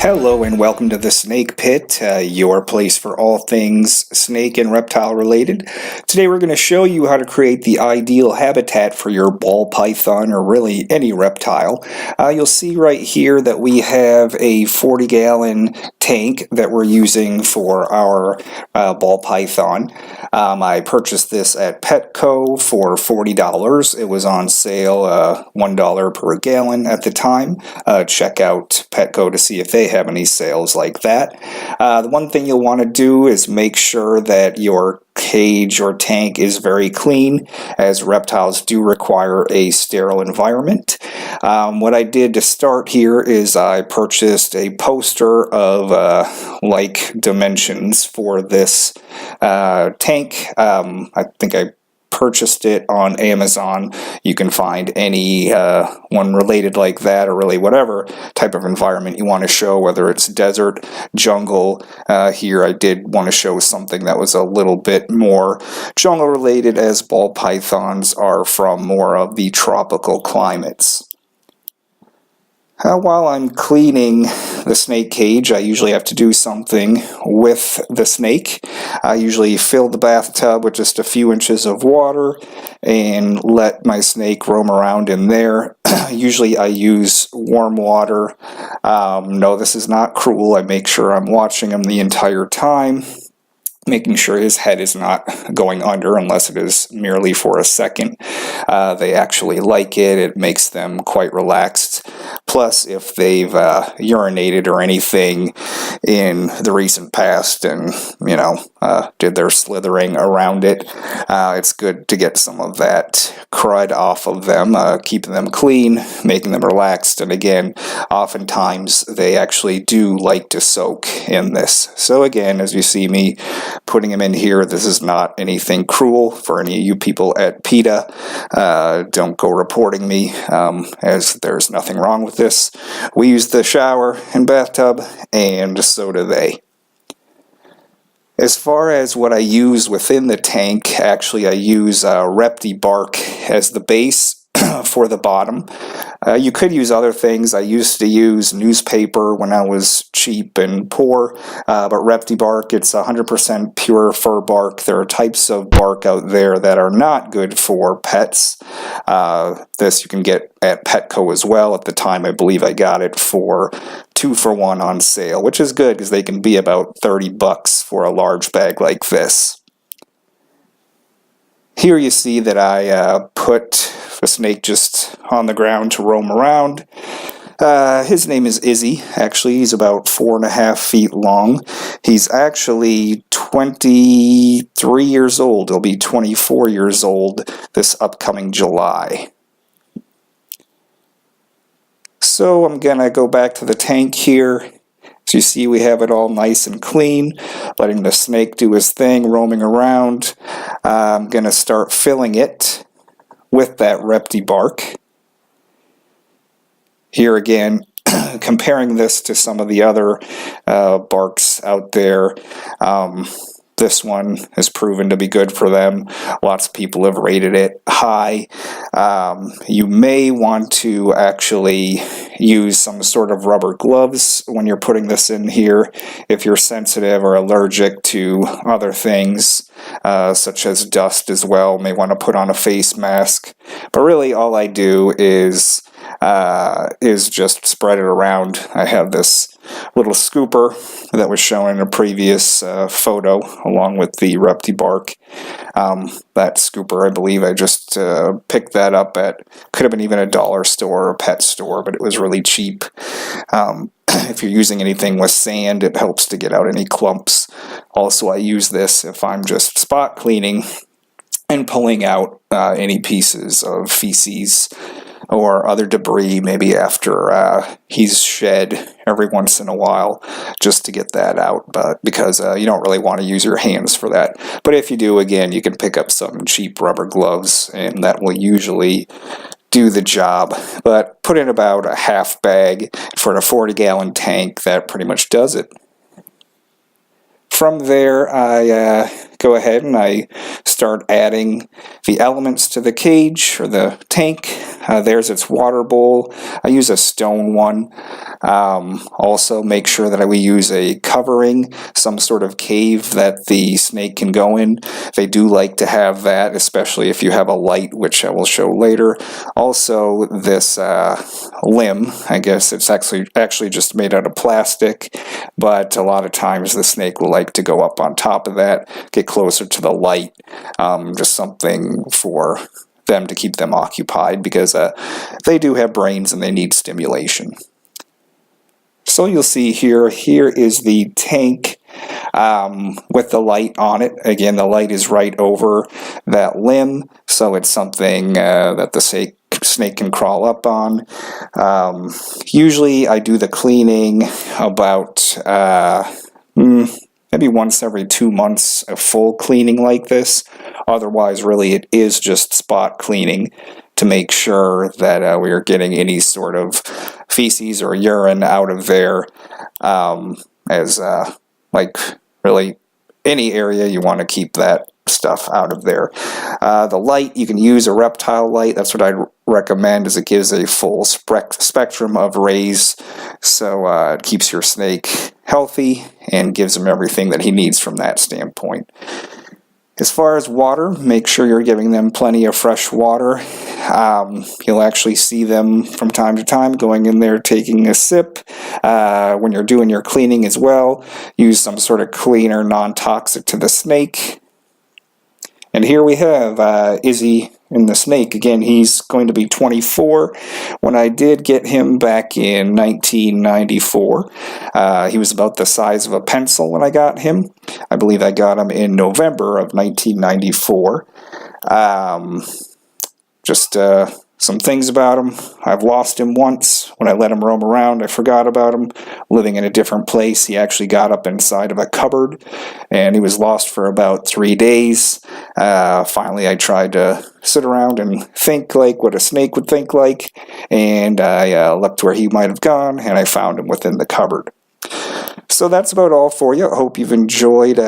Hello and welcome to the Snake Pit, your place for all things snake and reptile related. Today we're going to show you how to create the ideal habitat for your ball python or really any reptile. You'll see right here that we have a 40-gallon tank that we're using for our ball python. I purchased this at Petco for $40. It was on sale $1 per gallon at the time. Check out Petco to see if they have any sales like that. The one thing you'll want to do is make sure that your cage or tank is very clean, as reptiles do require a sterile environment. What I did to start here is I purchased a poster of like dimensions for this tank. I think I purchased it on Amazon. You can find any one related like that, or really whatever type of environment you want to show, whether it's desert, jungle. Here I did want to show something that was a little bit more jungle related, as ball pythons are from more of the tropical climates. While I'm cleaning the snake cage, I usually have to do something with the snake. I usually fill the bathtub with just a few inches of water and let my snake roam around in there. Usually I use warm water. No, this is not cruel. I make sure I'm watching him the entire time, making sure his head is not going under unless it is merely for a second. They actually like it. It makes them quite relaxed. Plus, if they've urinated or anything in the recent past and, did their slithering around it, it's good to get some of that crud off of them, keeping them clean, making them relaxed. And again, oftentimes they actually do like to soak in this. So again, as you see me putting him in here, this is not anything cruel. For any of you people at PETA, don't go reporting me, as there's nothing wrong with this. We use the shower and bathtub, and so do they. As far as what I use within the tank, actually I use Repti bark as the base for the bottom. You could use other things. I used to use newspaper when I was cheap and poor, but Repti bark, it's 100% pure fir bark. There are types of bark out there that are not good for pets. This you can get at Petco as well. At the time, I believe I got it for 2 for 1 on sale, which is good because they can be about $30 for a large bag like this. Here you see that I put a snake just on the ground to roam around. His name is Izzy. Actually, he's about 4.5 feet long. He's actually 23 years old. He'll be 24 years old this upcoming July. So I'm going to go back to the tank here. As you see, we have it all nice and clean, letting the snake do his thing, roaming around. I'm going to start filling it with that Repti bark. Here again, comparing this to some of the other barks out there, this one has proven to be good for them. Lots of people have rated it high. You may want to actually use some sort of rubber gloves when you're putting this in here if you're sensitive or allergic to other things, such as dust as well. May want to put on a face mask. But really all I do is just spread it around. I have this little scooper that was shown in a previous photo along with the Repti bark. That scooper, I believe I just picked that up at, could have been even a dollar store or a pet store, but it was really cheap. If you're using anything with sand, it helps to get out any clumps. Also, I use this if I'm just spot cleaning and pulling out any pieces of feces or other debris, maybe after he's shed every once in a while, just to get that out, but because you don't really want to use your hands for that. But if you do, again, you can pick up some cheap rubber gloves, and that will usually do the job. But put in about a half bag for a 40-gallon tank. That pretty much does it. From there, I go ahead and I start adding the elements to the cage or the tank. There's its water bowl. I use a stone one. Also make sure that we use a covering, some sort of cave that the snake can go in. They do like to have that, especially if you have a light, which I will show later. Also, this limb, I guess it's actually just made out of plastic, but a lot of times the snake will like to go up on top of that, get closer to the light, just something for them to keep them occupied, because they do have brains and they need stimulation. So you'll see here is the tank with the light on it. Again, the light is right over that limb, so it's something that the snake can crawl up on. Usually I do the cleaning about maybe once every 2 months, a full cleaning like this. Otherwise, really, it is just spot cleaning to make sure that we are getting any sort of feces or urine out of there, like really any area you want to keep that stuff out of there. The light, you can use a reptile light. That's what I'd recommend, as it gives a full spectrum of rays, so it keeps your snake healthy and gives him everything that he needs from that standpoint. As far as water, make sure you're giving them plenty of fresh water. You'll actually see them from time to time going in there taking a sip. When you're doing your cleaning as well, use some sort of cleaner, non-toxic to the snake. And here we have Izzy and the snake. Again, he's going to be 24. When I did get him back in 1994, he was about the size of a pencil when I got him. I believe I got him in November of 1994. Just some things about him. I've lost him once. When I let him roam around, I forgot about him. Living in a different place, he actually got up inside of a cupboard, and he was lost for about 3 days. Finally, I tried to sit around and think like what a snake would think like, and I looked where he might have gone, and I found him within the cupboard. So that's about all for you. I hope you've enjoyed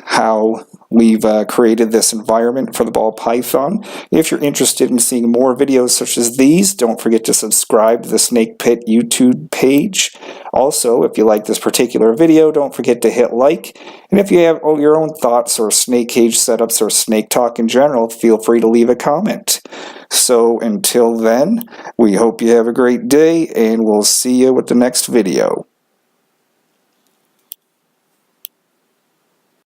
how we've created this environment for the ball python. If you're interested in seeing more videos such as these, don't forget to subscribe to the Snake Pit YouTube page. Also, if you like this particular video, don't forget to hit like. And if you have your own thoughts or snake cage setups or snake talk in general, feel free to leave a comment. So until then, we hope you have a great day, and we'll see you with the next video.